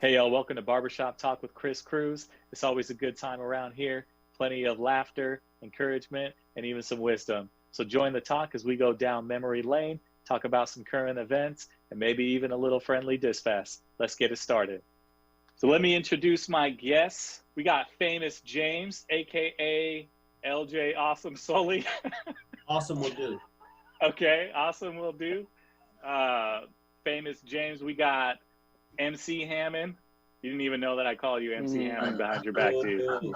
Hey, y'all, welcome to Barber Shop Talk with Chris Cruz. It's always a good time around here. Plenty of laughter, encouragement, and even some wisdom. So join the talk as we go down memory lane, talk about some current events, and maybe even a little friendly diss fest. Let's get it started. So let me introduce my guests. We got famous James, a.k.a. LJ Awesome Sully. Awesome will do. Okay, awesome will do. Famous James, we got MC Hammond. You didn't even know that I called you MC Hammond behind your back, dude.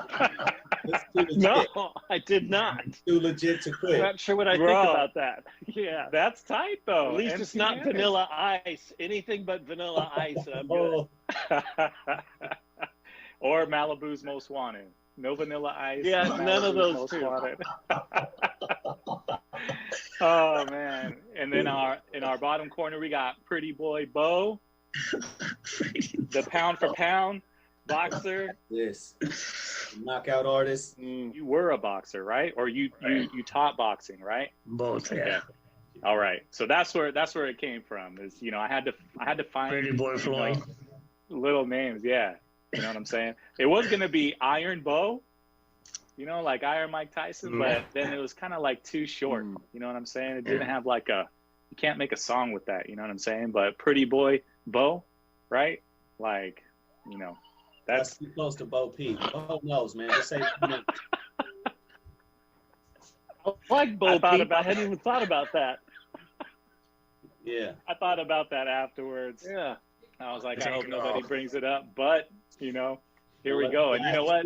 No, I did not. Too legit to quit. I'm not sure what I think about that. Yeah. That's tight, though. At least MC it's not Hammond. Vanilla Ice. Anything but Vanilla Ice, and I'm good. Or Malibu's Most Wanted. No Vanilla Ice. Yeah, Malibu's none of those Most two. Wanted. Oh, man. And then in our bottom corner, we got Pretty Boy Bo. The pound for pound boxer. Yes. Knockout artist. You were a boxer, right? Or you taught boxing, right? Both, yeah. All right. So that's where it came from. Is I had to find Pretty Boy Floyd. Little names, yeah. You know what I'm saying? It was gonna be Iron Bo, like Iron Mike Tyson, but then it was kind of like too short. You know what I'm saying? It didn't have like you can't make a song with that. You know what I'm saying? But Pretty Boy Bo, right? Like, That's too close to Bo Peep. Bo knows, man. Just say I like Bo Peep. I hadn't even thought about that. yeah. I thought about that afterwards. Yeah. I was like, I hope nobody brings it up, but here we go. And you know what?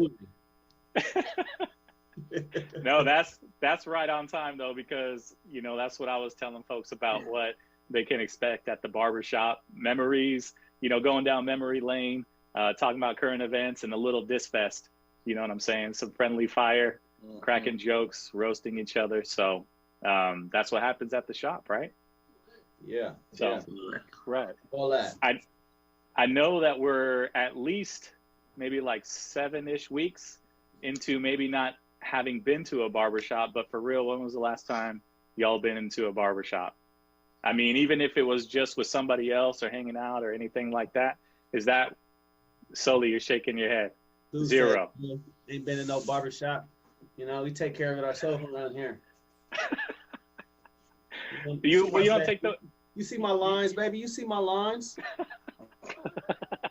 No, that's right on time though, because that's what I was telling folks about what they can expect at the barbershop. Memories, going down memory lane, talking about current events and a little diss fest. You know what I'm saying? Some friendly fire, cracking jokes, roasting each other. So that's what happens at the shop, right? Yeah. So right. All that. I know that we're at least maybe like 7-ish weeks into maybe not having been to a barbershop, but for real, when was the last time y'all been into a barbershop? I mean, even if it was just with somebody else or hanging out or anything like that, is that Sully, you're shaking your head? Zero. Ain't been in no barbershop. We take care of it ourselves around here. You don't take the... You see my lines, baby? You see my lines?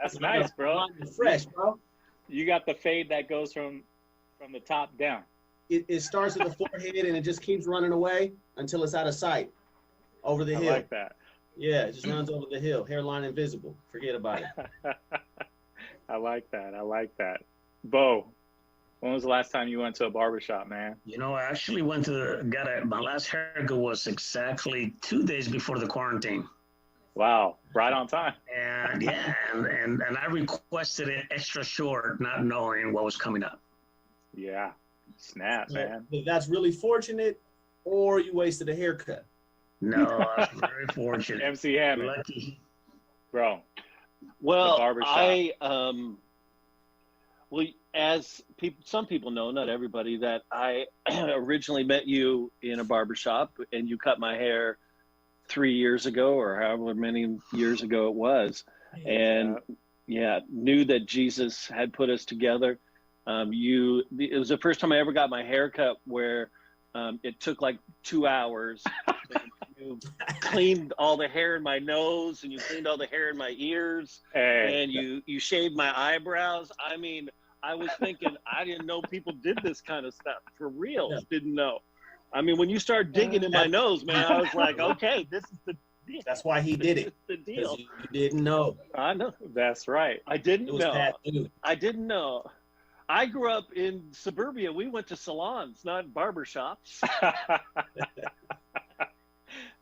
That's nice, bro. Fresh, bro. You got the fade that goes from the top down. It starts at the forehead and it just keeps running away until it's out of sight. Over the hill. I like that. Yeah, it just runs over the hill. Hairline invisible. Forget about it. I like that. Bo, when was the last time you went to a barbershop, man? I actually went to my last haircut was exactly 2 days before the quarantine. Wow, right on time. And and I requested it extra short, not knowing what was coming up. Yeah, snap, man. That's really fortunate, or you wasted a haircut. No, I'm very fortunate. MC Hammond. Lucky. Bro. Well, as some people know, not everybody, that I originally met you in a barbershop and you cut my hair 3 years ago or however many years ago it was. And knew that Jesus had put us together. It was the first time I ever got my hair cut where it took like 2 hours. You cleaned all the hair in my nose and you cleaned all the hair in my ears and you shaved my eyebrows. I mean, I was thinking, I didn't know people did this kind of stuff. For real, didn't know. I mean, when you start digging in my nose, man, I was like, okay, this is the deal. That's why he did it. The deal. You didn't know. I know. That's right. I didn't know. Tattoo. I didn't know. I grew up in suburbia. We went to salons, not barbershops.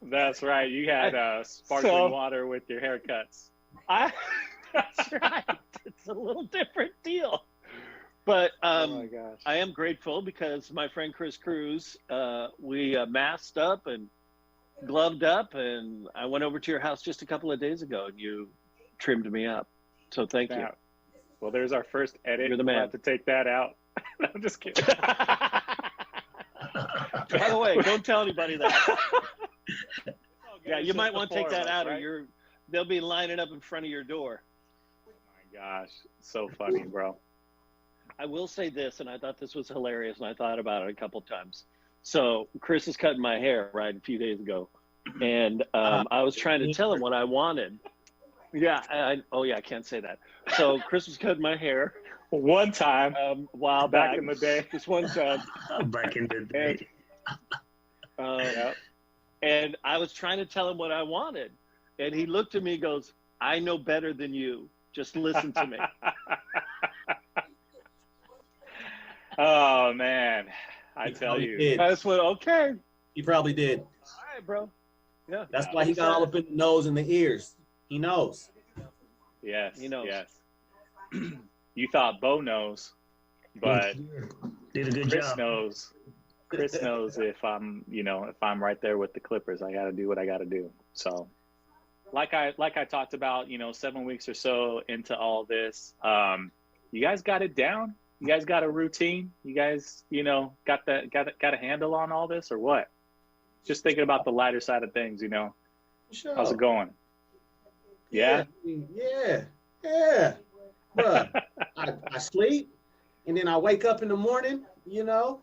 That's right. You had sparkling water with your haircuts. That's right. It's a little different deal. But oh my gosh. I am grateful because my friend Chris Cruz, we masked up and gloved up, and I went over to your house just a couple of days ago, and you trimmed me up. So thank you. Well, there's our first edit. You're the man. We'll have to take that out. I'm just kidding. By the way, don't tell anybody that. Yeah, you might want to take that out, or they'll be lining up in front of your door. Gosh, so funny, bro. I will say this, and I thought this was hilarious, and I thought about it a couple times. So Chris is cutting my hair right a few days ago, and I was trying to tell him what I wanted. Yeah, oh yeah, I can't say that. So Chris was cutting my hair one time, a while back in the day. Just one time. Back in the day. Yep. And I was trying to tell him what I wanted, and he looked at me and goes, "I know better than you. Just listen to me." Oh man, I tell you, that's what. Okay, he probably did. All right, bro. Yeah, that's why he got all up in the nose and the ears. He knows. Yes, he knows. Yes. You thought Bo knows, but did a good Chris job. knows. Chris knows if I'm, if I'm right there with the Clippers, I got to do what I got to do. So, like I talked about, 7 weeks or so into all this, you guys got it down. You guys got a routine. You guys, got a handle on all this, or what? Just thinking about the lighter side of things, Sure. How's it going? Yeah. Bruh, I sleep, and then I wake up in the morning, and I'll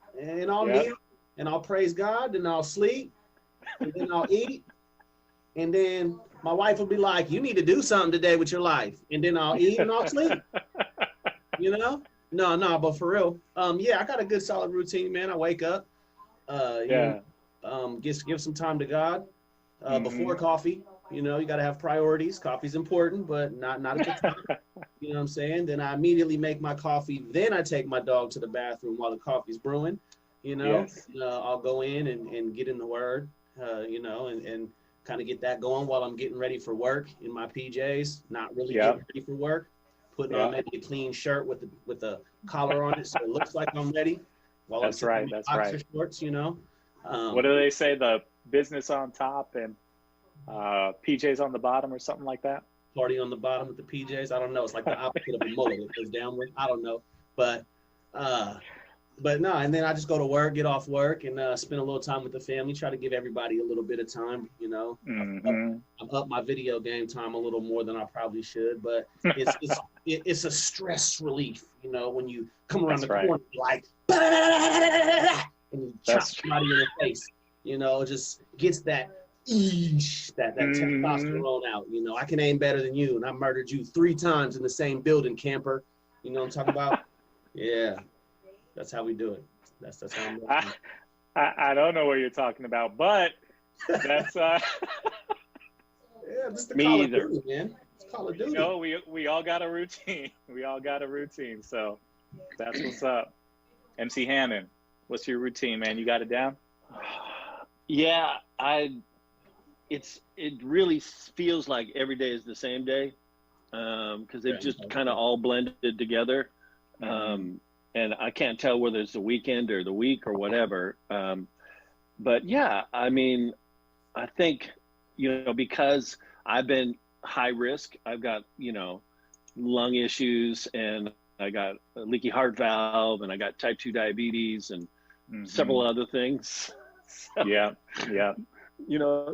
kneel, and I'll praise God, and I'll sleep, and then I'll eat, and then my wife will be like, "You need to do something today with your life," and then I'll eat and I'll sleep. No, but for real, I got a good solid routine, man. I wake up, give some time to God before coffee. You got to have priorities. Coffee's important, but not at the time. You know what I'm saying? Then I immediately make my coffee. Then I take my dog to the bathroom while the coffee's brewing. Yes. I'll go in and get in the Word, and kind of get that going while I'm getting ready for work in my PJs. Not really getting ready for work. Putting on maybe a clean shirt with a collar on it, so it looks like I'm ready. While That's I'm right. That's boxer right. Shorts, What do they say? The business on top and PJs on the bottom, or something like that. Party on the bottom with the PJs. I don't know. It's like the opposite of a mullet. It goes downward. I don't know, but no. And then I just go to work, get off work, and spend a little time with the family. Try to give everybody a little bit of time. I'm up my video game time a little more than I probably should, but it's a stress relief. When you come around the corner, like, and you chop somebody in the face. It just gets that testosterone out. I can aim better than you, and I murdered you 3 times in the same building, camper. You know what I'm talking about? Yeah, that's how we do it. That's how I'm doing. I don't know what you're talking about, but that's yeah, this is the Call of Duty, man. It's Call of Duty. We all got a routine. We all got a routine, so that's what's up. MC Hammond, what's your routine, man? You got it down? Yeah, it really feels like every day is the same day, because they've just kind of all blended together, and I can't tell whether it's the weekend or the week or whatever. But yeah, I mean, I think because I've been high risk, I've got lung issues, and I got a leaky heart valve, and I got type 2 diabetes, and several other things. So, yeah.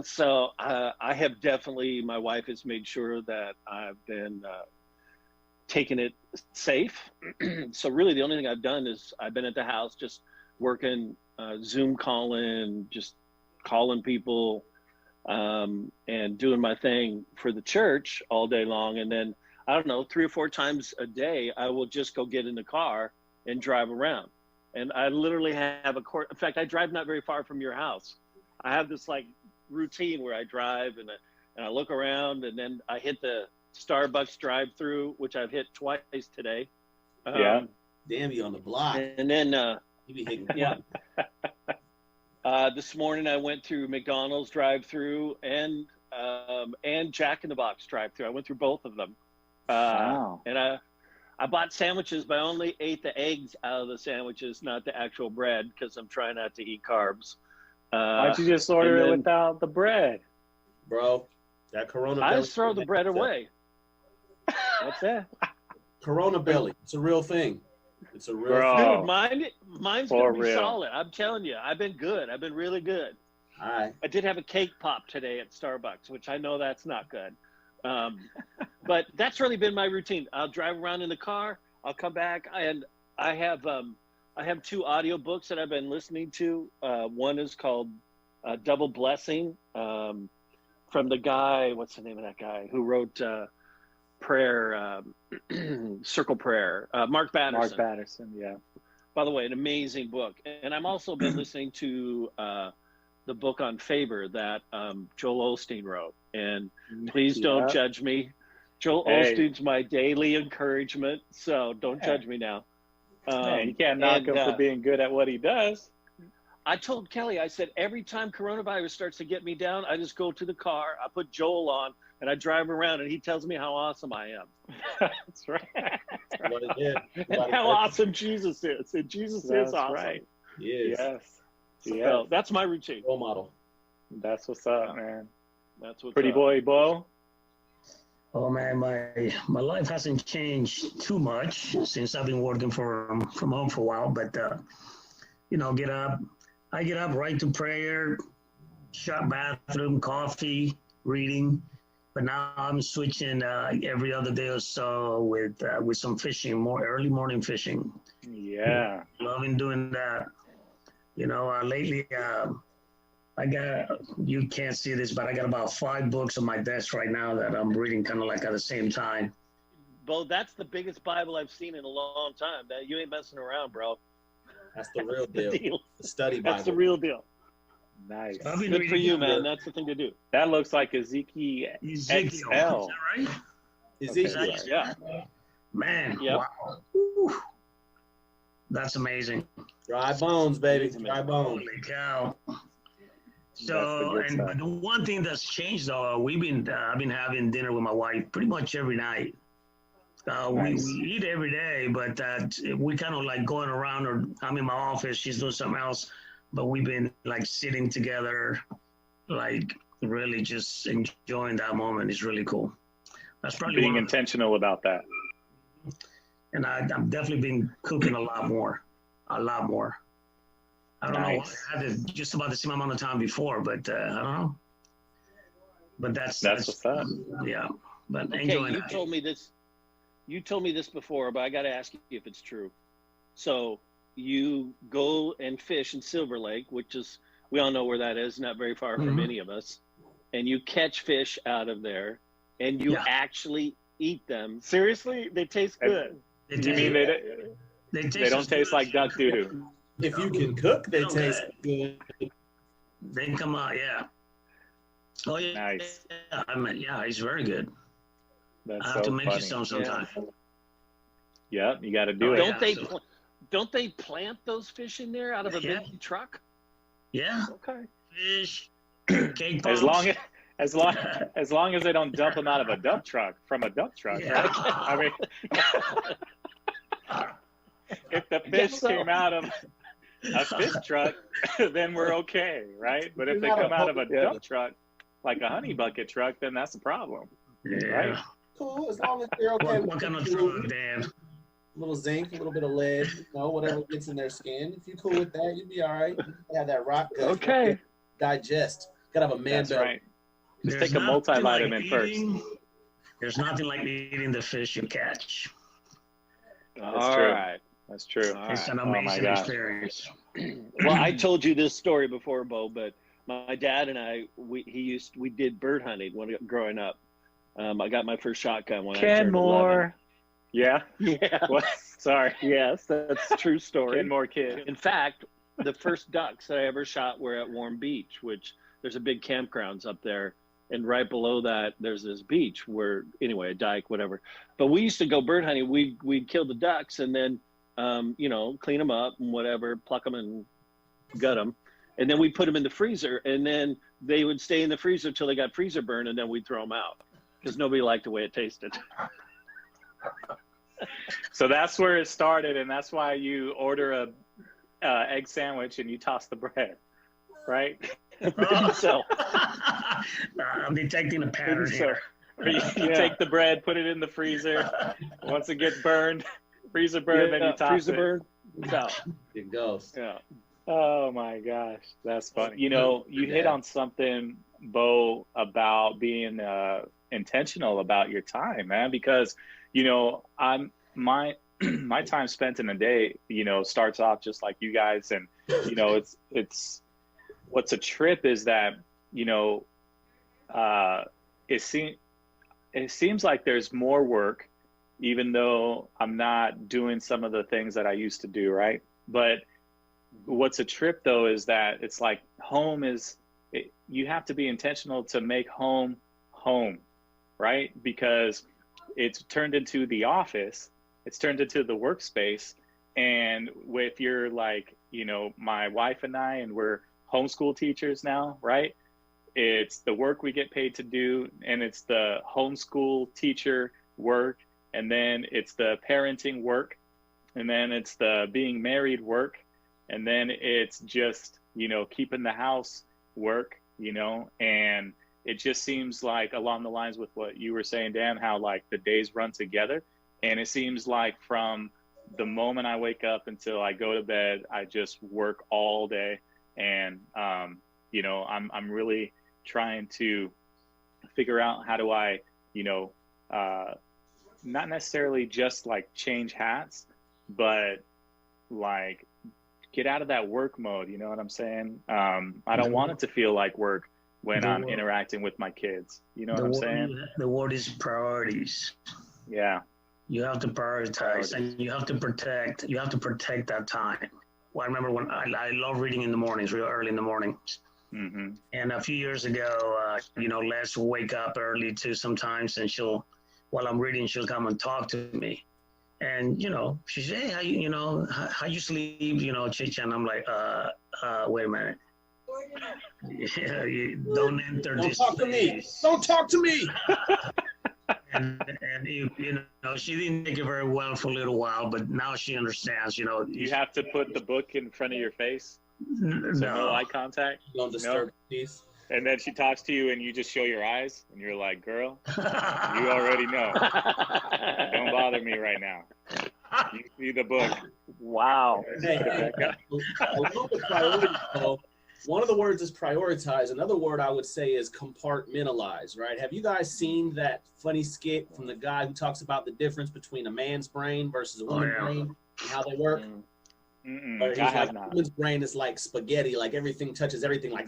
So I have definitely, my wife has made sure that I've been taking it safe. So really the only thing I've done is I've been at the house just working, Zoom calling, just calling people, and doing my thing for the church all day long. And then, I don't know, 3 or 4 times a day, I will just go get in the car and drive around. And I literally have in fact, I drive not very far from your house. I have this like routine where I drive and I look around, and then I hit the Starbucks drive-through, which I've hit twice today. Damn, you on the block. And then, you be hitting this morning I went through McDonald's drive-through and Jack in the Box drive-through. I went through both of them. Wow. And I bought sandwiches, but I only ate the eggs out of the sandwiches, not the actual bread, because I'm trying not to eat carbs. Why'd you just order it without the bread? Bro, that Corona I belly. just throw the bread away. What's that? Corona belly. It's a real thing. It's a real thing. Dude, mine's going to be solid. I'm telling you, I've been good. I've been really good. All right. I did have a cake pop today at Starbucks, which I know that's not good. But that's really been my routine. I'll drive around in the car. I'll come back, and I have 2 audiobooks that I've been listening to. One is called Double Blessing, from the guy. What's the name of that guy who wrote Prayer, Circle Prayer? Mark Batterson. Mark Batterson, yeah. By the way, an amazing book. And I've also been listening to the book on favor that Joel Osteen wrote. And please don't judge me. Joel Osteen's my daily encouragement, so don't judge me now. You can't knock him for being good at what he does. I told Kelly, I said, every time coronavirus starts to get me down, I just go to the car, I put Joel on, and I drive around, and he tells me how awesome I am. That's right. And how awesome Jesus is. And Jesus is awesome. Right. Yes. So that's my routine. Role model. That's what's up, man. That's what's Pretty up. boy, Bo. Oh man, my life hasn't changed too much since I've been working from home for a while. But I get up right to prayer, shop, bathroom, coffee, reading. But now I'm switching every other day or so with some fishing, more early morning fishing. Yeah, loving doing that. Lately you can't see this, but I got about 5 books on my desk right now that I'm reading kind of like at the same time. Bo, that's the biggest Bible I've seen in a long time. That you ain't messing around, bro. That's the real deal. The study Bible. That's the real deal. Nice. Good for you, man. That's the thing to do. That looks like Ezekiel XL. Is that right? Ezekiel. Yeah. Man, Yep. wow. Woo. That's amazing. Dry bones, baby. Dry bones. Holy cow. So, but the one thing that's changed though, I've been having dinner with my wife pretty much every night. Nice. We eat every day, but we kind of like going around, or I'm in my office, she's doing something else, but we've been like sitting together, like really just enjoying that moment. It's really cool. That's probably being intentional about that. And I'm definitely been cooking a lot more. I don't know. I had just about the same amount of time before, but I don't know. But that's what's up. Yeah, but Okay, enjoying you it. told me this before, but I got to ask you if it's true. So you go and fish in Silver Lake, which is, we all know where that is, not very far from any of us, and you catch fish out of there, and you actually eat them. Seriously, they taste good. You mean they don't taste like duck doo-doo? If you can cook, they taste good. They come out, yeah. Oh yeah, Nice. Yeah, it's very good. That's I have to make funny. you some sometime. Yeah, you got to do it. Don't they plant those fish in there out of a big truck? Yeah. Okay. Fish, cake pops. As long as they don't dump them out of a dump truck from a dump truck, Yeah. right? I mean, if the fish came out of a fish truck, then we're okay, right? But if they come out of a dump truck, like a honey bucket truck, then that's a problem, Yeah. right? Cool, as long as they're okay. What kind of truck, Dan? A little zinc, a little bit of lead, whatever gets in their skin. If you're cool with that, you'll be all right. You have that rock gut. Okay. Digest. Gotta have a man That's belly. right. Just take a multivitamin first. There's nothing like eating the fish you catch. All right. That's true. It's an amazing experience. Well, I told you this story before, Bo, but my dad and I, we did bird hunting growing up. I got my first shotgun when I turned 11. Yeah. Yeah. What? Sorry. Yes, that's a true story. Kenmore kid. In fact, the first ducks that I ever shot were at Warm Beach, which there's a big campgrounds up there. And right below that, there's this beach where, anyway, a dike, whatever. But we used to go bird hunting. We'd kill the ducks and then, clean them up and whatever, pluck them and gut them. And then we put them in the freezer. And then they would stay in the freezer until they got freezer burn. And then we'd throw them out because nobody liked the way it tasted. So that's where it started. And that's why you order a egg sandwich and you toss the bread, right? So I'm detecting a pattern here. Or you take the bread, put it in the freezer. Once it gets burned, freezer burn, then you toss freezer it. burn. So, It goes. yeah. Oh my gosh, that's funny. You hit on something, Bo, about being intentional about your time, man, because, you know, my my time spent in a day, you know, starts off just like you guys. And, you know, it's what's a trip is that, you know, it seems like there's more work, even though I'm not doing some of the things that I used to do, right? But what's a trip though is that it's like home is, you have to be intentional to make home home, right? Because it's turned into the office, it's turned into the workspace. And with your, like, you know, my wife and I, and we're homeschool teachers now, right? It's the work we get paid to do, and it's the homeschool teacher work, and then it's the parenting work, and then it's the being married work, and then it's just, you know, keeping the house work, you know. And it just seems like along the lines with what you were saying, Dan, how like the days run together. And it seems like from the moment I wake up until I go to bed, I just work all day. And, you know, I'm really trying to figure out how do I, you know, not necessarily just like change hats, but like get out of that work mode. You know what I'm saying? I don't want it to feel like work when I'm interacting with my kids. You know what I'm saying? The word is priorities. Yeah. You have to prioritize, and you have to protect that time. Well, I remember when I love reading in the mornings, real early in the morning. Mm-hmm. And a few years ago, you know, Les will wake up early too sometimes, and while I'm reading, she'll come and talk to me. And, you know, she says, hey, how you sleep, you know, chicha. And I'm like, wait a minute. Yeah, don't enter this. Don't talk to me. Don't talk to me. And you know, she didn't take it very well for a little while, but now she understands, you know. You have to put the book in front of your face. No. So no eye contact. Don't disturb peace. And then she talks to you and you just show your eyes and you're like, girl, you already know. Don't bother me right now. You see the book. Wow. Hey, along with priority, one of the words is prioritize. Another word I would say is compartmentalize, right? Have you guys seen that funny skit from the guy who talks about the difference between a man's brain versus a woman's brain and how they work? He's like, a woman's brain is like spaghetti, like everything touches everything, like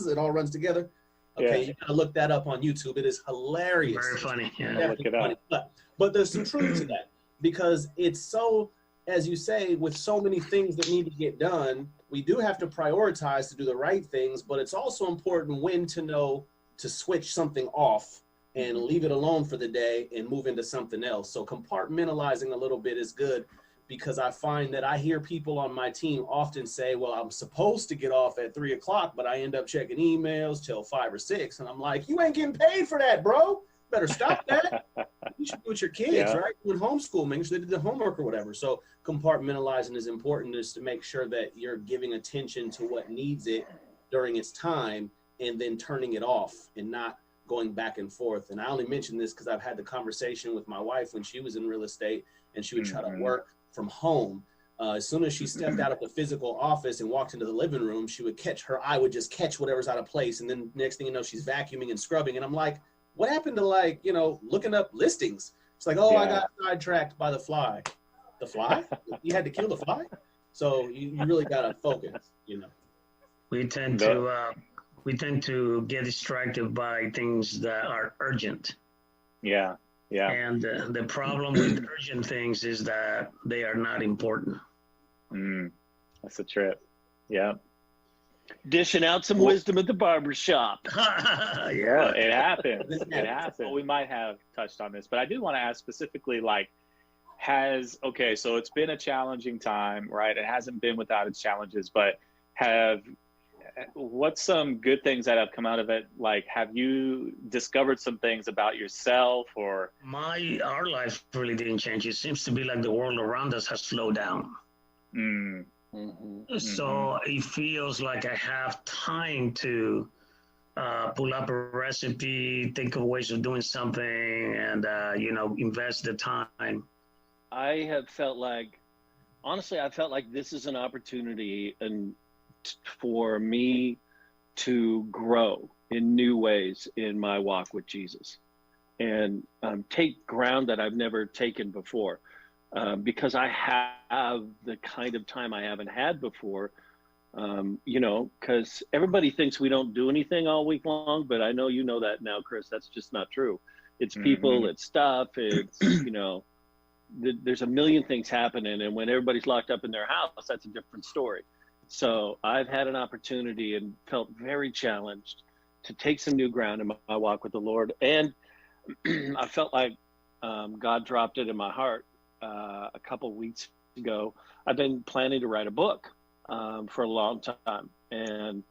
it all runs together. Okay, you gotta look that up on YouTube. It is hilarious. Very funny. Yeah. Look it up. But there's some truth to that, because it's so, as you say, with so many things that need to get done, we do have to prioritize to do the right things, but it's also important when to know to switch something off and leave it alone for the day and move into something else. So compartmentalizing a little bit is good, because I find that I hear people on my team often say, well, I'm supposed to get off at 3 o'clock, but I end up checking emails till 5 or 6. And I'm like, you ain't getting paid for that, bro. Better stop that. You should be with your kids, right? Doing homeschool, making sure they did the homework or whatever. So compartmentalizing is important, is to make sure that you're giving attention to what needs it during its time, and then turning it off and not going back and forth. And I only mention this because I've had the conversation with my wife when she was in real estate, and she would try to work from home. As soon as she stepped out of the physical office and walked into the living room, her eye would just catch whatever's out of place. And then next thing you know, she's vacuuming and scrubbing. And I'm like, what happened to, like, you know, looking up listings? It's like, I got sidetracked by the fly. The fly? You had to kill the fly? So you really got to focus, you know. We tend to get distracted by things that are urgent. Yeah. Yeah. And the problem with urgent things is that they are not important. That's a trip. Yeah. Dishing out some wisdom at the barber shop. Yeah, it happens. It happens. Well, we might have touched on this, but I do want to ask specifically, like, so it's been a challenging time, right? It hasn't been without its challenges, but what's some good things that have come out of it? Like, have you discovered some things about yourself, or? Our life really didn't change. It seems to be like the world around us has slowed down. So it feels like I have time to pull up a recipe, think of ways of doing something, and, invest the time. I have felt like this is an opportunity for me to grow in new ways in my walk with Jesus, and take ground that I've never taken before, because I have the kind of time I haven't had before. Because everybody thinks we don't do anything all week long, but I know you know that now, Chris. That's just not true. It's people, it's stuff, it's, there's a million things happening. And when everybody's locked up in their house, that's a different story. So I've had an opportunity and felt very challenged to take some new ground in my walk with the Lord. And I felt like God dropped it in my heart a couple weeks ago. I've been planning to write a book for a long time. And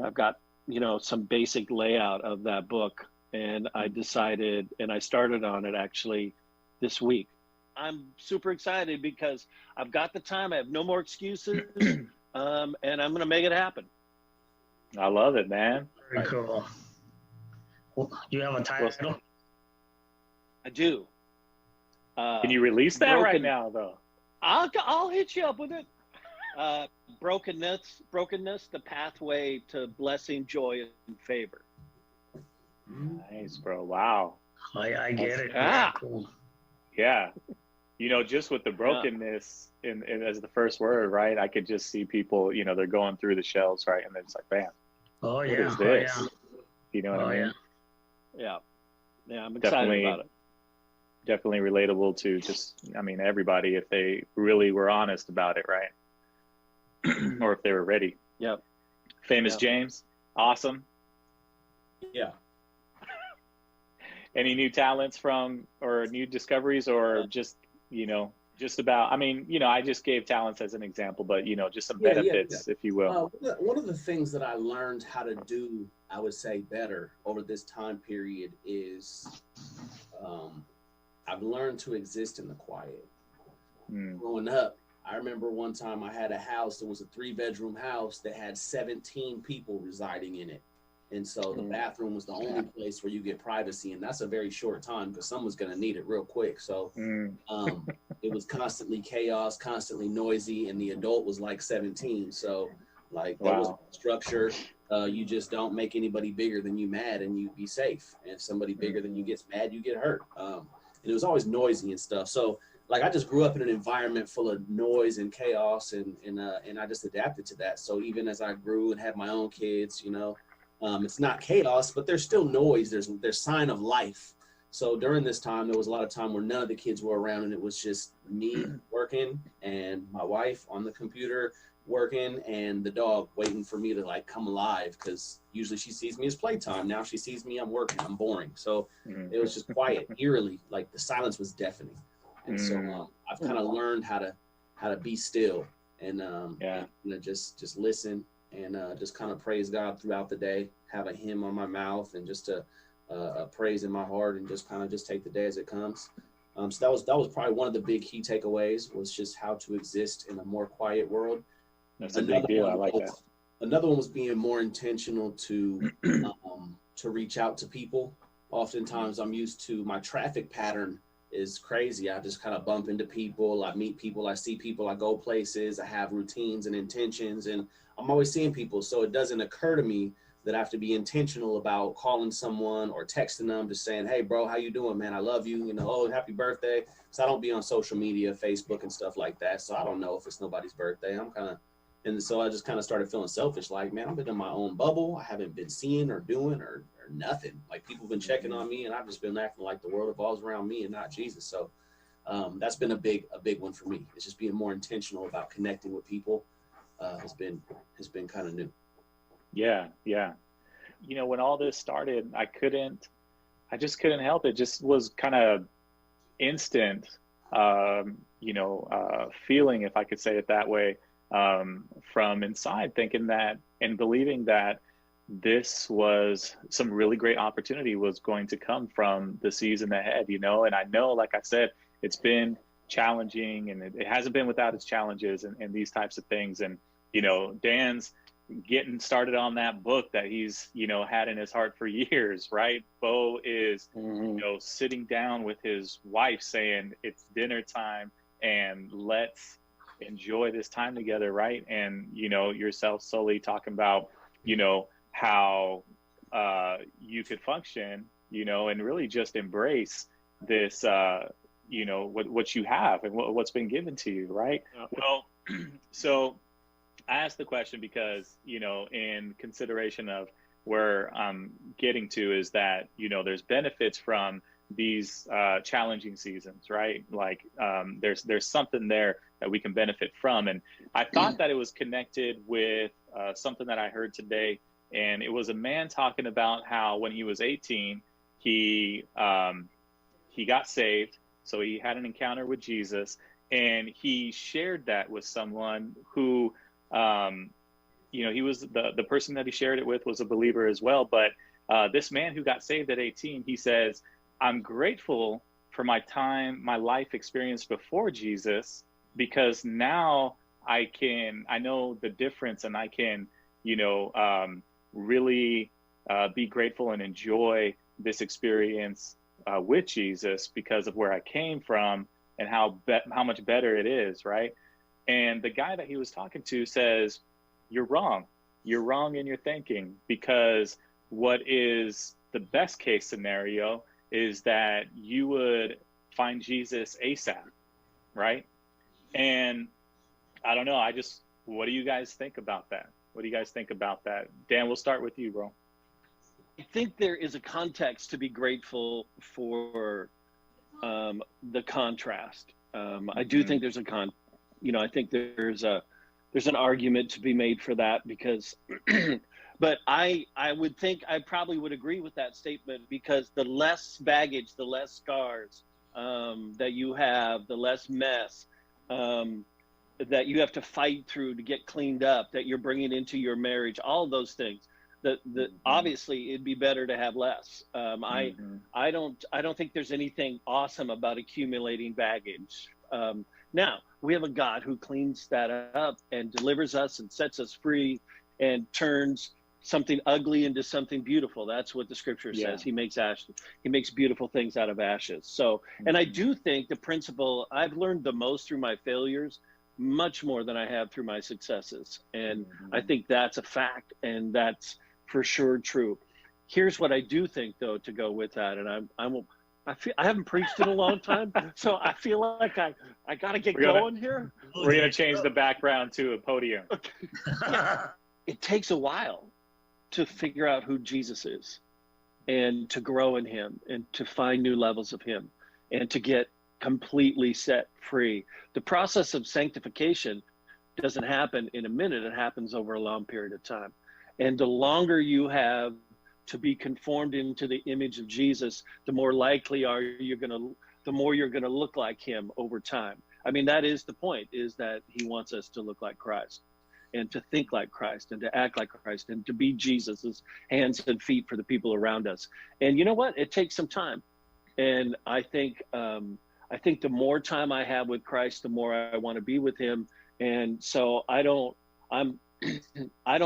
I've got, some basic layout of that book. And I decided, and I started on it actually this week. I'm super excited because I've got the time. I have no more excuses. And I'm going to make it happen. I love it, man. Very cool. Well, do you have a title? I do. Can you release that right now, though? I'll hit you up with it. Brokenness, the pathway to blessing, joy, and favor. Nice, bro. Wow. I get it. Cool. Yeah. Just with the brokenness in as the first word, right? I could just see people, they're going through the shelves, right? And then it's like, bam. Oh, yeah. What is this? Oh, yeah. You know what I mean? Yeah. Yeah, I'm excited about it. Definitely relatable to everybody if they really were honest about it, right? Or if they were ready. Yep. Famous James, awesome. Yeah. Any new talents or new discoveries, or just about, I just gave talents as an example, but, just some benefits, if you will. One of the things that I learned how to do, I would say, better over this time period is I've learned to exist in the quiet. Growing up, I remember one time I had a house that was a 3-bedroom house that had 17 people residing in it. And so the bathroom was the only place where you get privacy. And that's a very short time because someone's going to need it real quick. So it was constantly chaos, constantly noisy. And the adult was like 17. So there was structure. You just don't make anybody bigger than you mad and you be safe. And if somebody bigger than you gets mad, you get hurt. And it was always noisy and stuff. So I just grew up in an environment full of noise and chaos, and I just adapted to that. So even as I grew and had my own kids, it's not chaos, but there's still noise. There's sign of life. So during this time, there was a lot of time where none of the kids were around, and it was just me working and my wife on the computer working and the dog waiting for me to come alive, because usually she sees me as playtime. Now she sees me, I'm working, I'm boring. So it was just quiet, eerily, the silence was deafening. And so I've kind of learned how to be still and just listen and just kind of praise God throughout the day, have a hymn on my mouth and just a praise in my heart, and just kind of just take the day as it comes. So that was probably one of the big key takeaways, was just how to exist in a more quiet world. That's a big deal. I like that. Another one was being more intentional to reach out to people. Oftentimes I'm used to, my traffic pattern is crazy. I just kind of bump into people. I meet people. I see people. I go places. I have routines and intentions, and I'm always seeing people. So it doesn't occur to me that I have to be intentional about calling someone or texting them, just saying, hey, bro, how you doing, man? I love you. Oh, happy birthday. So I don't be on social media, Facebook and stuff like that. So I don't know if it's nobody's birthday. And so I just kind of started feeling selfish. Man, I've been in my own bubble. I haven't been seeing or doing or nothing. People have been checking on me, and I've just been acting like the world revolves around me and not Jesus. So that's been a big one for me. It's just being more intentional about connecting with people. Has been kind of new. Yeah. When all this started, I just couldn't help it. Just was kind of instant, feeling, if I could say it that way, from inside, thinking that and believing that this was some really great opportunity was going to come from the season ahead, and I know, like I said, it's been challenging, and it hasn't been without its challenges and these types of things. And, Dan's getting started on that book that he's, had in his heart for years, right? Bo is, sitting down with his wife saying it's dinner time and let's enjoy this time together, right? And, yourself, Sully, talking about, how you could function, you know, and really just embrace this, you know, what you have and what's been given to you, right? Well, so I asked the question because, you know, in consideration of where I'm getting to is that, you know, there's benefits from these challenging seasons, right? Like there's something there that we can benefit from. And I thought that it was connected with something that I heard today. And it was a man talking about how when he was 18, he got saved. So he had an encounter with Jesus, and he shared that with someone who, you know, he was the person that he shared it with was a believer as well. But this man who got saved at 18, he says, I'm grateful for my life experience before Jesus, because now I know the difference, and I can, you know, really be grateful and enjoy this experience with Jesus because of where I came from and how much better it is, right? And the guy that he was talking to says, you're wrong. You're wrong in your thinking, because what is the best case scenario is that you would find Jesus ASAP, right? And I don't know, what do you guys think about that? What do you guys think about that? Dan, we'll start with you, bro. I think there is a context to be grateful for the contrast. I do think there's I think there's an argument to be made for that, because, but I would think I probably would agree with that statement, because the less baggage, the less scars that you have, the less mess that you have to fight through to get cleaned up, that you're bringing into your marriage, all those things. Obviously it'd be better to have less. I don't think there's anything awesome about accumulating baggage. Now we have a God who cleans that up and delivers us and sets us free and turns something ugly into something beautiful. That's what the scripture says. He makes beautiful things out of ashes. So, and I do think the principle, I've learned the most through my failures, much more than I have through my successes. And I think that's a fact, and that's for sure true. Here's what I do think, though, to go with that, and I haven't preached in a long time, so I feel like I got to get going here. We're gonna change the background to a podium. Yeah. It takes a while to figure out who Jesus is, and to grow in him, and to find new levels of him, and to get completely set free. The process of sanctification doesn't happen in a minute. It happens over a long period of time. And the longer you have to be conformed into the image of Jesus, the more likely the more you're going to look like him over time. I mean, that is the point, is that he wants us to look like Christ, and to think like Christ, and to act like Christ, and to be Jesus's hands and feet for the people around us. And you know what? It takes some time. And I think the more time I have with Christ, the more I want to be with him. And so I don't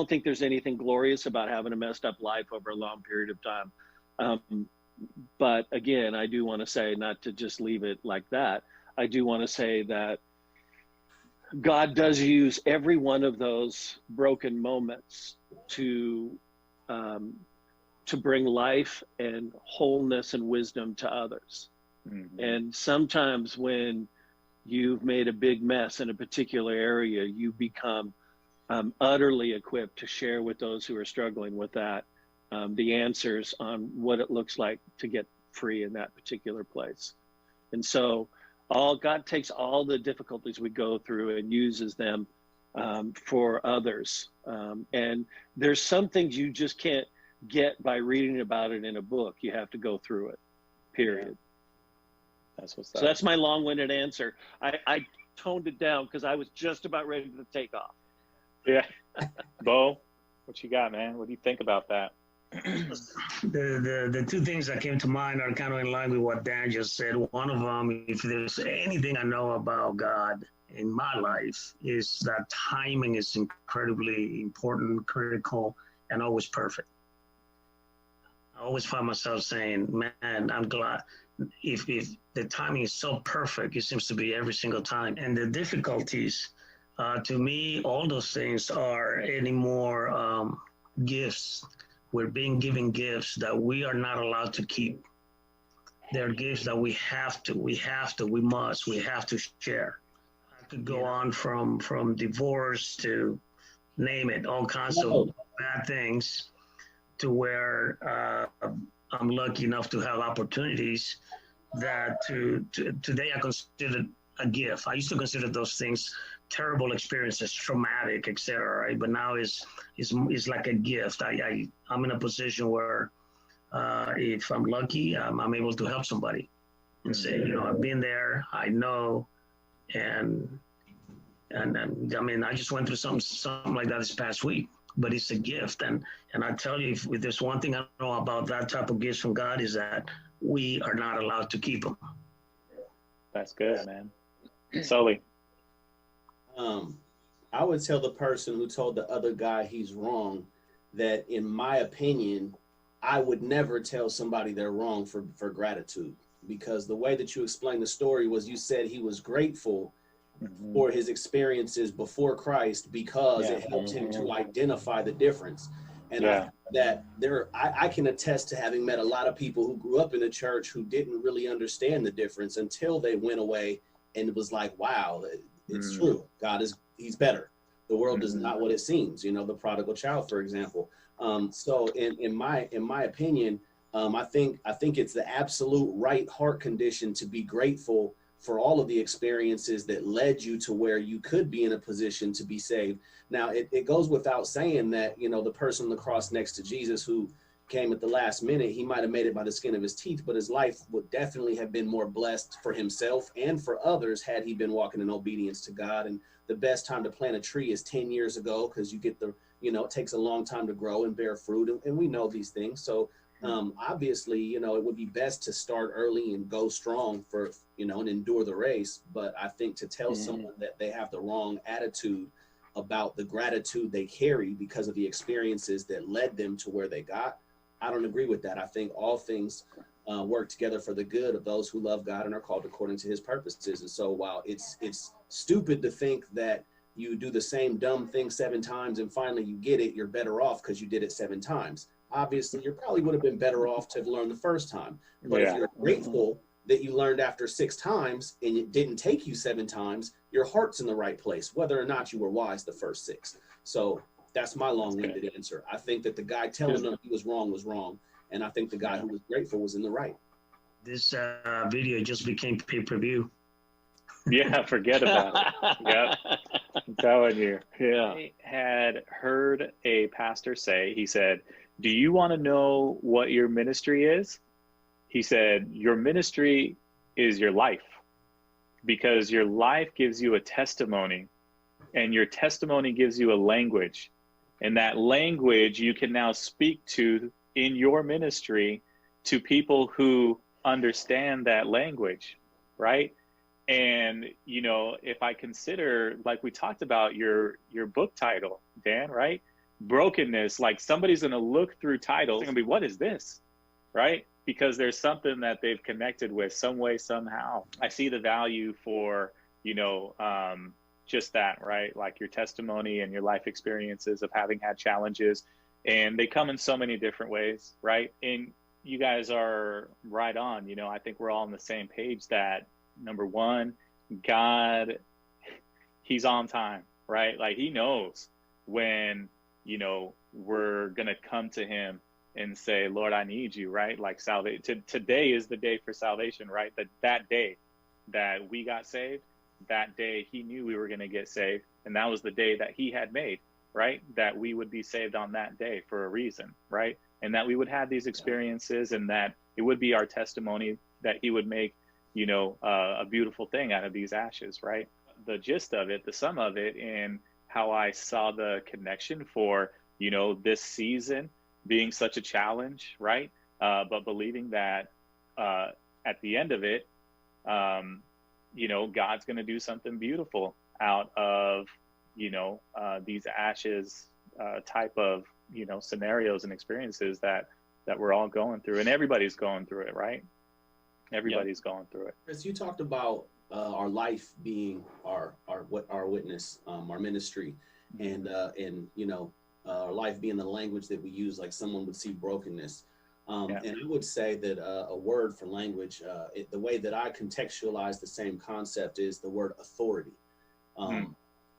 think there's anything glorious about having a messed up life over a long period of time. But again, I do want to say, not to just leave it like that, I do want to say that God does use every one of those broken moments to bring life and wholeness and wisdom to others. And sometimes when you've made a big mess in a particular area, you become utterly equipped to share with those who are struggling with that the answers on what it looks like to get free in that particular place. And so God takes all the difficulties we go through and uses them for others. And there's some things you just can't get by reading about it in a book. You have to go through it, period. That's what's so that's my long-winded answer. I toned it down because I was just about ready to take off. Yeah. Bo, what you got, man? What do you think about that? The two things that came to mind are kind of in line with what Dan just said. One of them, if there's anything I know about God in my life, is that timing is incredibly important, critical, and always perfect. I always find myself saying, man, I'm glad if the timing is so perfect, it seems to be every single time. And the difficulties, to me, all those things are any more gifts. We're being given gifts that we are not allowed to keep. They're gifts that we have to, we have to share. I could go on from divorce to name it, all kinds of bad things, to where I'm lucky enough to have opportunities that today I consider a gift. I used to consider those things terrible experiences, traumatic, etc. Right? But now it's like a gift. I'm in a position where if I'm lucky, I'm able to help somebody and say, you know, I've been there, I know, and I mean, I just went through something like that this past week. But it's a gift, and I tell you, if there's one thing I know about that type of gifts from God, is that we are not allowed to keep them. That's good, man. Sully. I would tell the person who told the other guy he's wrong that, in my opinion, I would never tell somebody they're wrong for gratitude, because the way that you explained the story was, you said he was grateful for his experiences before Christ because it helped him to identify the difference. And I can attest to having met a lot of people who grew up in the church who didn't really understand the difference until they went away, and it was like, wow, it's true. He's better. The world is not what it seems. You know, the prodigal child, for example. So in my opinion, I think it's the absolute right heart condition to be grateful for all of the experiences that led you to where you could be in a position to be saved. Now, it goes without saying that, you know, the person on the cross next to Jesus who came at the last minute, he might have made it by the skin of his teeth, but his life would definitely have been more blessed for himself and for others had he been walking in obedience to God. And the best time to plant a tree is 10 years ago, because you get it takes a long time to grow and bear fruit. And we know these things. So obviously, you know, it would be best to start early and go strong for, you know, and endure the race. But I think to tell someone that they have the wrong attitude about the gratitude they carry because of the experiences that led them to where they got, I don't agree with that. I think all things work together for the good of those who love God and are called according to his purposes. And so while it's stupid to think that you do the same dumb thing 7 times and finally you get it, you're better off because you did it 7 times. Obviously, you probably would have been better off to have learned the first time. But if you're grateful that you learned after 6 times and it didn't take you 7 times, your heart's in the right place, whether or not you were wise the first 6. So that's my long-winded answer. I think that the guy telling him he was wrong. And I think the guy who was grateful was in the right. This video just became pay-per-view. Yeah, forget about it. Yep. I'm telling you. Yeah. I had heard a pastor say, he said, "Do you want to know what your ministry is?" He said, "Your ministry is your life, because your life gives you a testimony, and your testimony gives you a language. And that language you can now speak to in your ministry to people who understand that language, right?" And, you know, if I consider, like we talked about your book title, Dan, right? Brokenness, like somebody's going to look through titles and going to be, what is this? Right? Because there's something that they've connected with some way, somehow. I see the value for, you know, just that, right? Like your testimony and your life experiences of having had challenges, and they come in so many different ways, right? And you guys are right on. You know, I think we're all on the same page that, number one, God, he's on time, right? Like he knows when, you know, we're going to come to him and say, Lord, I need you, right? Like salvation. Today is the day for salvation, right? That day that we got saved, that day he knew we were going to get saved. And that was the day that he had made, right? That we would be saved on that day for a reason, right? And that we would have these experiences, and that it would be our testimony, that he would make, you know, a beautiful thing out of these ashes, right? The gist of it, the sum of it, and how I saw the connection for, you know, this season being such a challenge, right? But believing that at the end of it, you know, God's going to do something beautiful out of, you know, these ashes type of, you know, scenarios and experiences that we're all going through, and everybody's going through it, right? Everybody's going through it. Chris, you talked about our life being our witness, our ministry, and you know, life being the language that we use, like someone would see brokenness. And I would say that a word for language, the way that I contextualize the same concept is the word authority.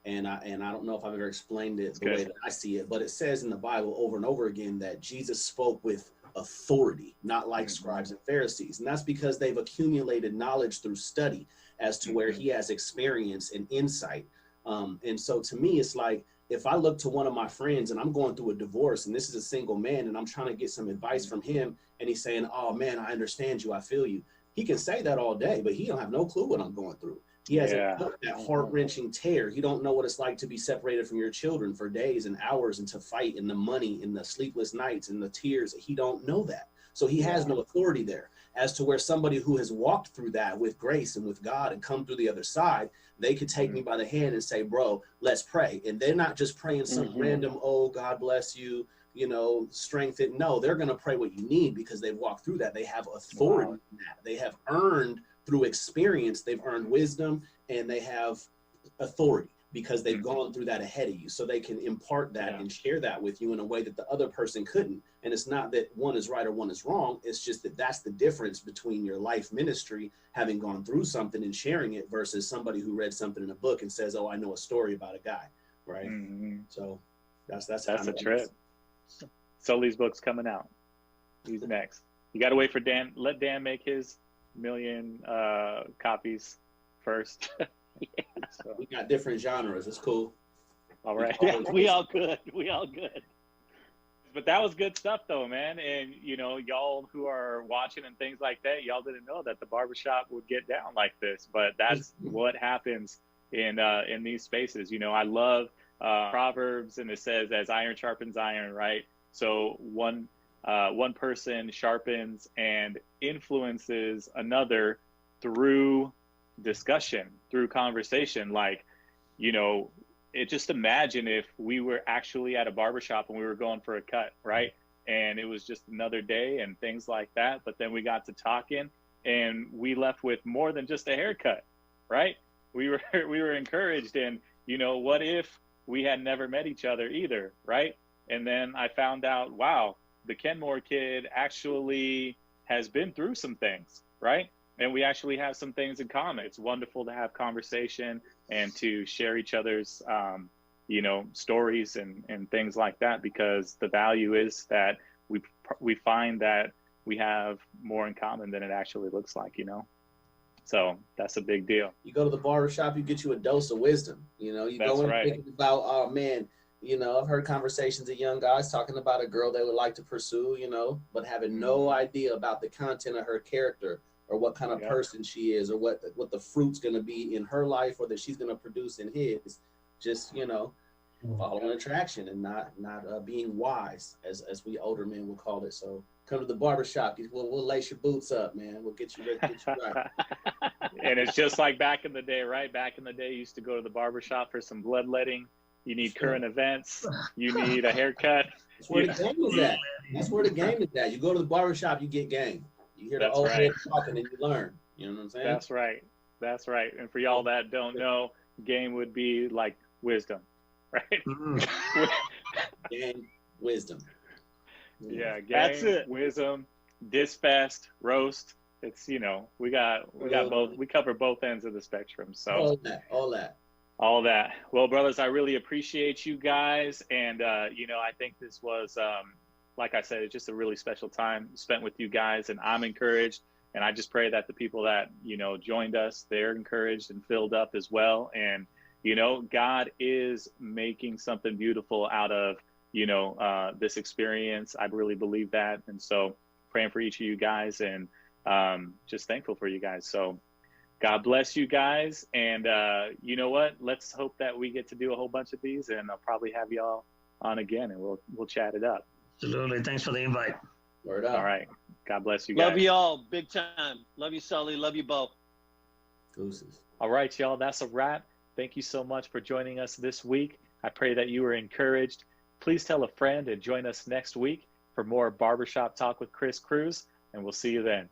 And I don't know if I've ever explained it the way that I see it, but it says in the Bible over and over again that Jesus spoke with authority, not like scribes and Pharisees. And that's because they've accumulated knowledge through study as to where he has experience and insight. And so to me, it's like, if I look to one of my friends and I'm going through a divorce and this is a single man and I'm trying to get some advice from him and he's saying, oh man, I understand you, I feel you. He can say that all day, but he don't have no clue what I'm going through. He hasn't felt that heart-wrenching tear. You don't know what it's like to be separated from your children for days and hours and to fight in the money and the sleepless nights and the tears. He don't know that. So he has no authority there. As to where somebody who has walked through that with grace and with God and come through the other side, they could take me by the hand and say, bro, let's pray. And they're not just praying some random, oh, God bless you, you know, strengthen. No, they're going to pray what you need because they've walked through that. They have authority in that. They have earned through experience, they've earned wisdom and they have authority because they've gone through that ahead of you. So they can impart that and share that with you in a way that the other person couldn't. And it's not that one is right or one is wrong. It's just that that's the difference between your life ministry, having gone through something and sharing it versus somebody who read something in a book and says, oh, I know a story about a guy. Right. So that's a trip. Sully's book's coming out. Who's next? You got to wait for Dan. Let Dan make his 1 million copies first. So. We got different genres. It's cool. All right. We all good. We all good. But that was good stuff though, man. And you know, y'all who are watching and things like that, y'all didn't know that the barbershop would get down like this, but that's what happens in these spaces. You know, I love Proverbs, and it says as iron sharpens iron, right? So one person sharpens and influences another through discussion, through conversation. Like, you know, just imagine if we were actually at a barbershop and we were going for a cut, right? And it was just another day and things like that. But then we got to talking and we left with more than just a haircut, right? We were encouraged. And, you know, what if we had never met each other either, right? And then I found out, wow, the Kenmore kid actually has been through some things, right? And we actually have some things in common. It's wonderful to have conversation and to share each other's, you know, stories and things like that, because the value is that we find that we have more in common than it actually looks like, you know? So that's a big deal. You go to the barbershop, you get you a dose of wisdom. You know, you go in thinking about, oh man, you know, I've heard conversations of young guys talking about a girl they would like to pursue, you know, but having no idea about the content of her character or what kind of person she is or what the fruit's going to be in her life or that she's going to produce in his. Just, you know, following attraction and not being wise, as we older men would call it. So come to the barbershop. We'll lace your boots up, man. We'll get you ready, get you right. And it's just like back in the day, right? Back in the day, you used to go to the barbershop for some bloodletting. You need current events. You need a haircut. That's where the game is at. That's where the game is at. You go to the barbershop, you get game. You hear the old head talking and you learn. You know what I'm saying? That's right. That's right. And for y'all that don't know, game would be like wisdom, right? Game, wisdom. Yeah, game, that's it. Wisdom, disfest, roast. It's, you know, we got both. We cover both ends of the spectrum. So all that. Well, brothers, I really appreciate you guys. And, you know, I think this was, like I said, it's just a really special time spent with you guys. And I'm encouraged. And I just pray that the people that, you know, joined us, they're encouraged and filled up as well. And, you know, God is making something beautiful out of, you know, this experience. I really believe that. And so praying for each of you guys and just thankful for you guys. So God bless you guys. And you know what? Let's hope that we get to do a whole bunch of these, and I'll probably have y'all on again, and we'll chat it up. Absolutely. Thanks for the invite. Word up. All right. God bless you guys. Love you all. Big time. Love you, Sully. Love you both. Deuces. All right, y'all. That's a wrap. Thank you so much for joining us this week. I pray that you were encouraged. Please tell a friend and join us next week for more Barbershop Talk with Chris Cruz, and we'll see you then.